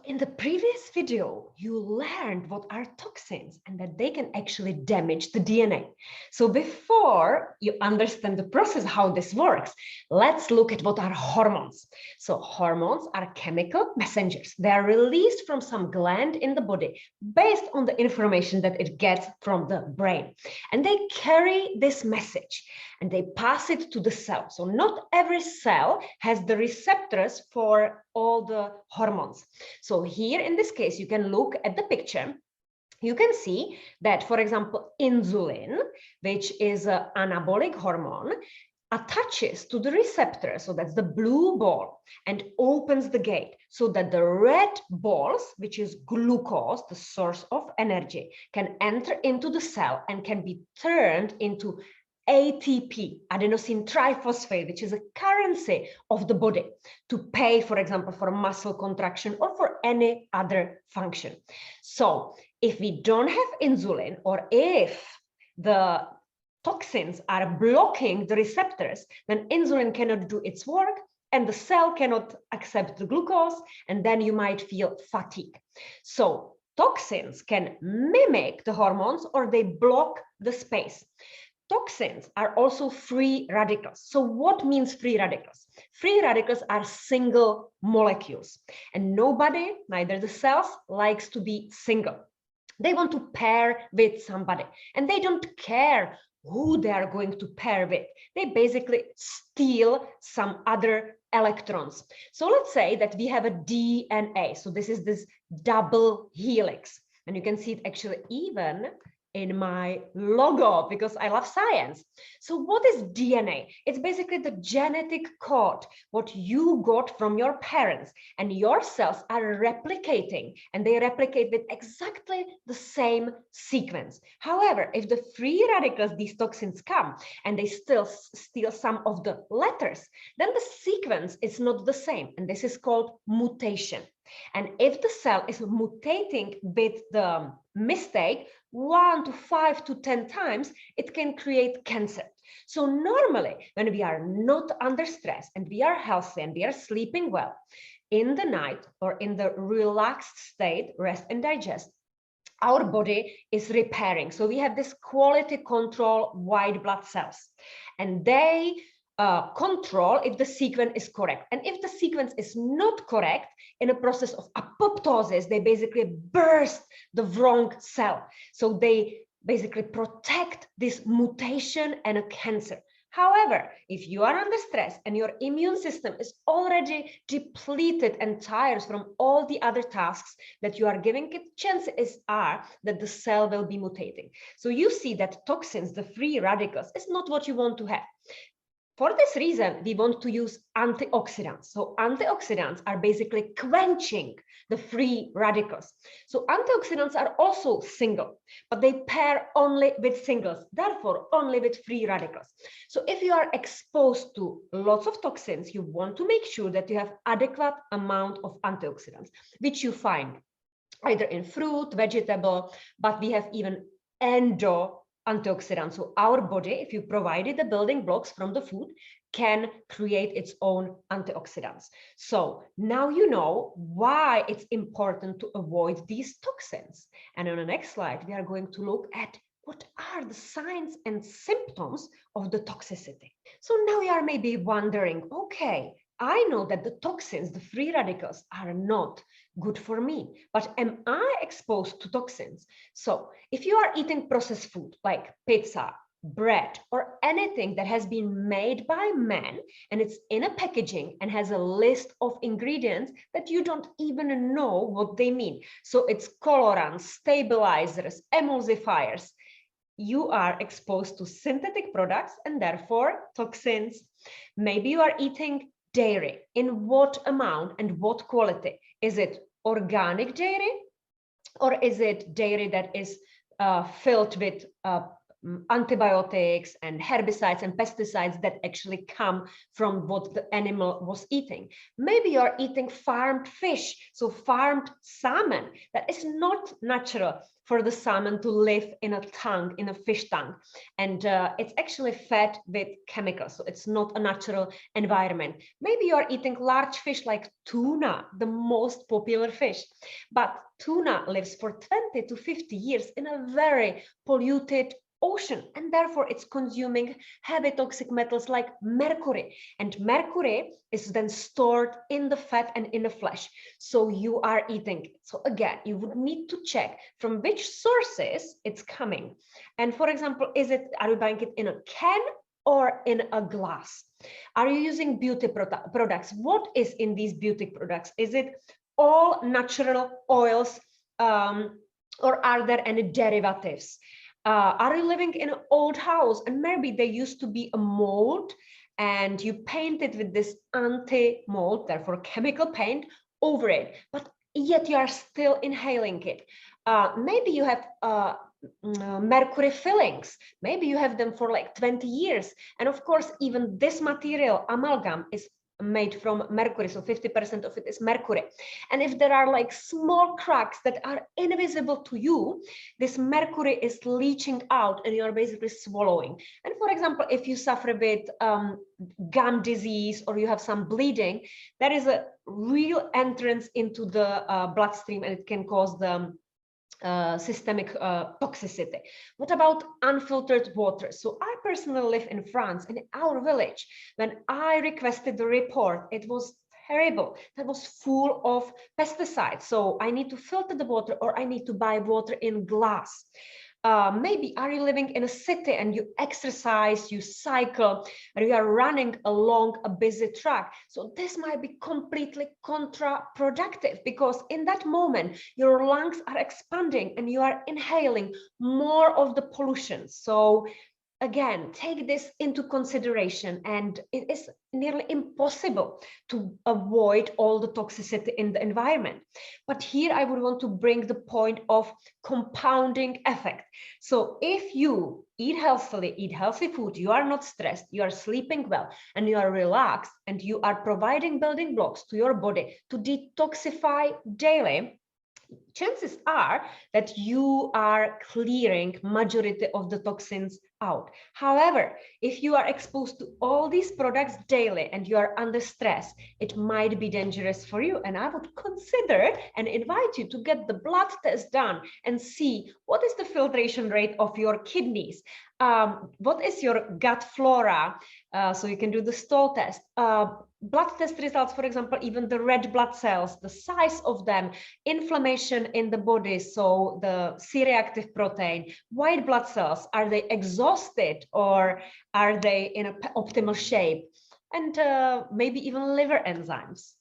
in the previous video, you learned what are toxins and that they can actually damage the DNA. So before you understand the process, how this works, let's look at what are hormones. So hormones are chemical messengers. They are released from some gland in the body based on the information that it gets from the brain. And they carry this message and they pass it to the cell. So not every cell has the receptors for all the hormones. So here in this case, you can look at the picture. You can see that, for example, insulin, which is an anabolic hormone, attaches to the receptor, so that's the blue ball, and opens the gate so that the red balls, which is glucose, the source of energy, can enter into the cell and can be turned into ATP, adenosine triphosphate, which is a currency of the body to pay, for example, for muscle contraction or for any other function. So if we don't have insulin, or if the toxins are blocking the receptors, then insulin cannot do its work and the cell cannot accept the glucose, and then you might feel fatigue. So toxins can mimic the hormones or they block the space. Toxins are also free radicals. So what means free radicals? Free radicals are single molecules, and nobody, neither the cells, likes to be single. They want to pair with somebody, and they don't care who they are going to pair with. They basically steal some other electrons. So let's say that we have a DNA. So this is this double helix, and you can see it actually even in my logo because I love science. So what is DNA? It's basically the genetic code, what you got from your parents, and your cells are replicating, and they replicate with exactly the same sequence. However, if the free radicals, these toxins, come and they still steal some of the letters, then the sequence is not the same, and this is called mutation. And if the cell is mutating with the mistake 1 to 5 to 10 times, it can create cancer. So normally, when we are not under stress and we are healthy and we are sleeping well in the night or in the relaxed state, rest and digest, our body is repairing. So we have this quality control white blood cells, and they control if the sequence is correct. And if the sequence is not correct, in a process of apoptosis, they basically burst the wrong cell. So they basically protect this mutation and a cancer. However, if you are under stress and your immune system is already depleted and tired from all the other tasks that you are giving it, chances are that the cell will be mutating. So you see that toxins, the free radicals, is not what you want to have. For this reason, we want to use antioxidants. So antioxidants are basically quenching the free radicals. So antioxidants are also single, but they pair only with singles, therefore only with free radicals. So if you are exposed to lots of toxins, you want to make sure that you have adequate amount of antioxidants, which you find either in fruit, vegetable, but we have even antioxidants. So our body, if you provided the building blocks from the food, can create its own antioxidants. So now you know why it's important to avoid these toxins. And on the next slide, we are going to look at what are the signs and symptoms of the toxicity. So now you are maybe wondering, okay, I know that the toxins, the free radicals, are not good for me, but am I exposed to toxins? So if you are eating processed food like pizza, bread, or anything that has been made by man, and it's in a packaging and has a list of ingredients that you don't even know what they mean. So it's colorants, stabilizers, emulsifiers. You are exposed to synthetic products and therefore toxins. Maybe you are eating dairy. In what amount and what quality? Is it organic dairy, or is it dairy that is filled with antibiotics and herbicides and pesticides that actually come from what the animal was eating. Maybe you're eating farmed fish, so farmed salmon. That is not natural for the salmon to live in a tank, in a fish tank. And it's actually fed with chemicals, so it's not a natural environment. Maybe you're eating large fish like tuna, the most popular fish. But tuna lives for 20 to 50 years in a very polluted ocean, and therefore it's consuming heavy toxic metals like mercury, and mercury is then stored in the fat and in the flesh, so you are eating. So again, you would need to check from which sources it's coming. And for example, are you buying it in a can or in a glass? Are you using beauty products? What is in these beauty products? Is it all natural oils, or are there any derivatives? Are you living in an old house and maybe there used to be a mold and you paint it with this anti-mold, therefore chemical paint over it, but yet you are still inhaling it. Maybe you have mercury fillings. Maybe you have them for like 20 years. And of course, even this material, amalgam, is made from mercury, so 50% of it is mercury. And if there are like small cracks that are invisible to you, this mercury is leaching out and you're basically swallowing. And for example, if you suffer with gum disease or you have some bleeding, there is a real entrance into the bloodstream, and it can cause the systemic toxicity. What about unfiltered water? So I personally live in France, and in our village, when I requested the report, it was terrible. That was full of pesticides. So I need to filter the water, or I need to buy water in glass. Maybe are you living in a city and you exercise, you cycle, or you are running along a busy track? So this might be completely counterproductive, because in that moment your lungs are expanding and you are inhaling more of the pollution. So again, take this into consideration, and it is nearly impossible to avoid all the toxicity in the environment. But here I would want to bring the point of compounding effect. So if you eat healthily, eat healthy food, you are not stressed, you are sleeping well, and you are relaxed, and you are providing building blocks to your body to detoxify daily, chances are that you are clearing majority of the toxins out. However, if you are exposed to all these products daily and you are under stress, it might be dangerous for you. And I would consider and invite you to get the blood test done and see what is the filtration rate of your kidneys. What is your gut flora? So you can do the stool test. Blood test results, for example, even the red blood cells, the size of them, inflammation in the body, so the C-reactive protein, white blood cells, are they exhausted or are they in an optimal shape? And maybe even liver enzymes.